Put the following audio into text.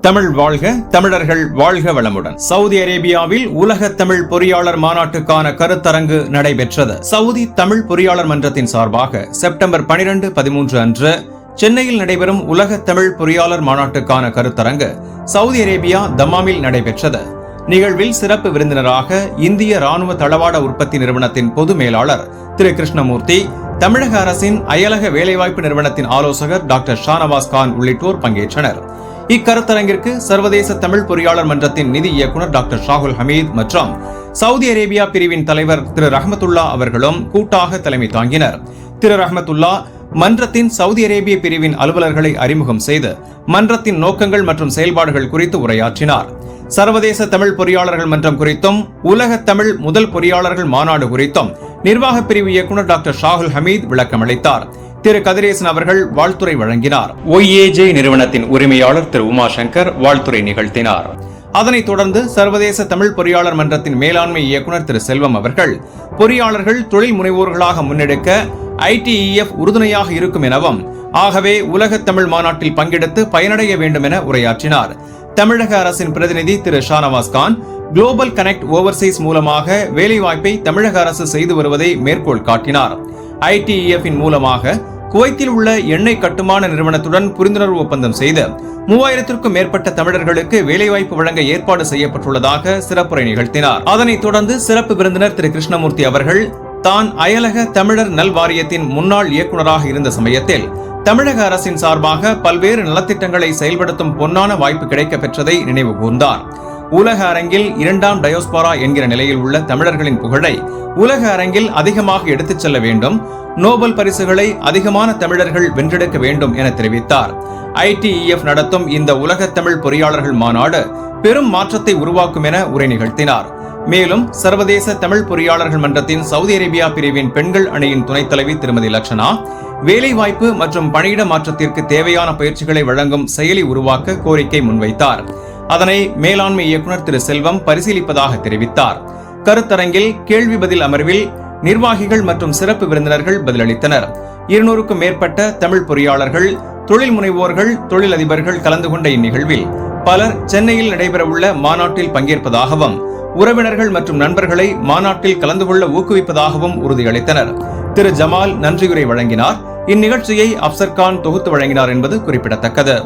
தமிழ் வாழ்க, தமிழர்கள் வாழ்க வளமுடன். சவுதி அரேபியாவில் உலக தமிழ் பொறியாளர் மாநாட்டுக்கான கருத்தரங்கு நடைபெற்றது. சவுதி தமிழ் பொறியாளர் மன்றத்தின் சார்பாக செப்டம்பர் 12, 13 அன்று சென்னையில் நடைபெறும் உலக தமிழ் பொறியாளர் மாநாட்டுக்கான கருத்தரங்கு சவுதி அரேபியா தம்மாமில் நடைபெற்றது. நிகழ்வில் சிறப்பு விருந்தினராக இந்திய ராணுவ தளவாட உற்பத்தி நிறுவனத்தின் பொது மேலாளர் திரு கிருஷ்ணமூர்த்தி, தமிழக அரசின் அயலக வேலைவாய்ப்பு நிறுவனத்தின் ஆலோசகர் டாக்டர் ஷானவாஸ் கான் உள்ளிட்டோர் பங்கேற்றனர். இக்கருத்தரங்கிற்கு சர்வதேச தமிழ் பொறியாளர் மன்றத்தின் நிதி இயக்குநர் டாக்டர் ஷாகுல் ஹமீத் மற்றும் சவுதி அரேபியா பிரிவின் தலைவர் திரு ரஹமத்துல்லா அவர்களும் கூட்டாக தலைமை தாங்கினர். திரு ரஹமத்துல்லா மன்றத்தின் சவுதி அரேபிய பிரிவின் அலுவலர்களை அறிமுகம் செய்து மன்றத்தின் நோக்கங்கள் மற்றும் செயல்பாடுகள் குறித்து உரையாற்றினார். சர்வதேச தமிழ் பொறியாளர்கள் மன்றம் குறித்தும் உலக தமிழ் முதல் பொறியாளர்கள் மாநாடு குறித்தும் நிர்வாக பிரிவு இயக்குநர் டாக்டர் ஷாகுல் ஹமீத் விளக்கமளித்தார். திரு கதிரேசன் அவர்கள் வாழ்த்துரை வழங்கினார். OAJ நிறுவனத்தின் உரிமையாளர் திரு உமாசங்கர் வாழ்த்துரை நிகழ்த்தினார். அதனைத் தொடர்ந்து சர்வதேச தமிழ் பொறியாளர் மன்றத்தின் மேலாண்மை இயக்குநர் திரு செல்வம் அவர்கள் பொறியாளர்கள் தொழில் முனைவோர்களாக முன்னெடுக்க ITEF உறுதுணையாக இருக்கும் எனவும், ஆகவே உலக தமிழ் மாநாட்டில் பங்கெடுத்து பயனடைய வேண்டும் என உரையாற்றினார். தமிழக அரசின் பிரதிநிதி திரு Shahnawaz Khan global connect overseas மூலமாக வேலைவாய்ப்பை தமிழக அரசு செய்து வருவதை மேற்கோள் காட்டினார். ITEF மூலமாக குவைத்தில் உள்ள எண்ணெய் கட்டுமான நிறுவனத்துடன் புரிந்துணர்வு ஒப்பந்தம் செய்து 3000க்கும் மேற்பட்ட தமிழர்களுக்கு வேலைவாய்ப்பு வழங்க ஏற்பாடு செய்யப்பட்டுள்ளதாக சிறப்புரை நிகழ்த்தினார். அதனைத் தொடர்ந்து சிறப்பு விருந்தினர் திரு கிருஷ்ணமூர்த்தி அவர்கள் தான் அயலக தமிழர் நல் வாரியத்தின் முன்னாள் இயக்குநராக இருந்த சமயத்தில் தமிழக அரசின் சார்பாக பல்வேறு நலத்திட்டங்களை செயல்படுத்தும் பொன்னான வாய்ப்பு கிடைக்க பெற்றதை நினைவு கூர்ந்தார். உலக அரங்கில் 2ஆம் டயோஸ்பாரா என்கிற நிலையில் உள்ள தமிழர்களின் புகழை உலக அரங்கில் அதிகமாக எடுத்துச் செல்ல வேண்டும், நோபல் பரிசுகளை அதிகமான தமிழர்கள் வென்றெடுக்க வேண்டும் என தெரிவித்தார். ITEF நடத்தும் இந்த உலக தமிழ் பொறியாளர்கள் மாநாடு பெரும் மாற்றத்தை உருவாக்கும் என உரை நிகழ்த்தினார். மேலும் சர்வதேச தமிழ் பொறியாளர்கள் மன்றத்தின் சவுதி அரேபியா பிரிவின் பெண்கள் அணியின் துணைத் தலைவி திருமதி லட்சணா வேலைவாய்ப்பு மற்றும் பணியிட மாற்றத்திற்கு தேவையான பயிற்சிகளை வழங்கும் செயலி உருவாக்க கோரிக்கை முன்வைத்தார். அதனை மேலாண்மை இயக்குநர் திரு செல்வம் பரிசீலிப்பதாக தெரிவித்தார். கருத்தரங்கில் கேள்வி பதில் அமர்வில் நிர்வாகிகள் மற்றும் சிறப்பு விருந்தினர்கள் பதிலளித்தனர். 200க்கும் மேற்பட்ட தமிழ் பொறியாளர்கள், தொழில் முனைவோர்கள், தொழிலதிபர்கள் கலந்து கொண்ட இந்நிகழ்வில் பலர் சென்னையில் நடைபெறவுள்ள மாநாட்டில் பங்கேற்பதாகவும், உறவினர்கள் மற்றும் நண்பர்களை மாநாட்டில் கலந்து கொள்ள ஊக்குவிப்பதாகவும் உறுதியளித்தனர். திரு ஜமால் நன்றியுரை வழங்கினார். இந்நிகழ்ச்சியை அப்சர் கான் தொகுத்து வழங்கினார் என்பது குறிப்பிடத்தக்கது.